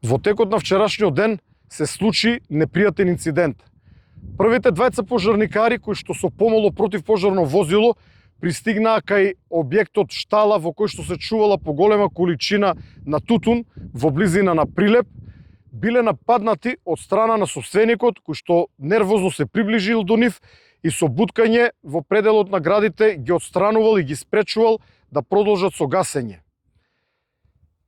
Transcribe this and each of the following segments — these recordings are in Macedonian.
Во текот на вчерашниот ден се случи непријатен инцидент. Првите двајца пожарникари кои што со помало противпожарно возило пристигнаа кај објектот штала во кој што се чувала поголема количина на тутун во близина на Прилеп, биле нападнати од страна на собственикот кој што нервозно се приближил до нив и со буткање во пределот на градите ги отстранувал и ги спречувал да продолжат со гасење.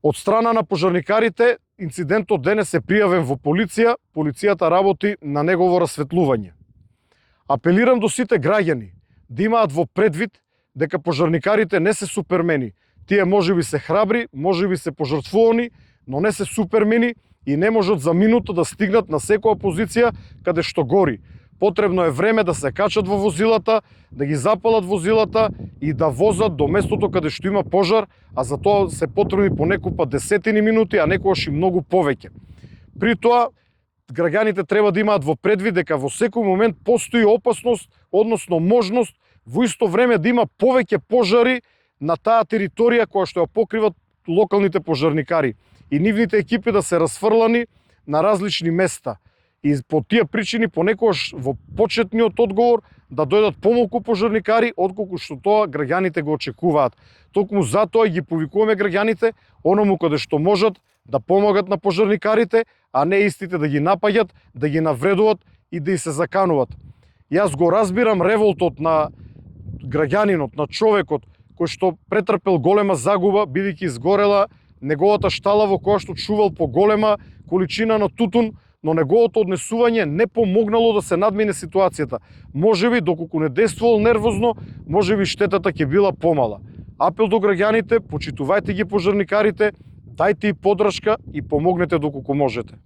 Од страна на пожарникарите, инцидентот денес е пријавен во полиција, полицијата работи на негово расветлување. Апелирам до сите граѓани да имаат во предвид дека пожарникарите не се супермени. Тие можеби се храбри, можеби се пожртвувани, но не се супермени и не можат за минута да стигнат на секоја позиција каде што гори. Потребно е време да се качат во возилата, да ги запалат возилата и да возат до местото каде што има пожар, а за тоа се потребни понекогаш десетини минути, а некогаш и многу повеќе. При тоа, граѓаните треба да имаат во предвид дека во секој момент постои опасност, односно можност, во исто време да има повеќе пожари на таа територија која што ја покриват локалните пожарникари и нивните екипи да се расфрлани на различни места. И по тие причини понекогаш во почетниот одговор да дојдат помалку пожарникари отколку што тоа граѓаните го очекуваат. Токму затоа ги повикуваме граѓаните оному каде што можат да помагат на пожарникарите, а не истите да ги напаѓат, да ги навредуват и да и се закануват. Јас го разбирам револтот на граѓанинот, на човекот кој што претрпел голема загуба бидејќи изгорела неговата штала во која што чувал по голема количина на тутун, но неговото однесување не помогнало да се надмине ситуацијата. Можеби доколку не действувал нервозно, можеби штетата ќе била помала. Апел до граѓаните, почитувајте ги пожарникарите, дајте и подршка и помогнете доколку можете.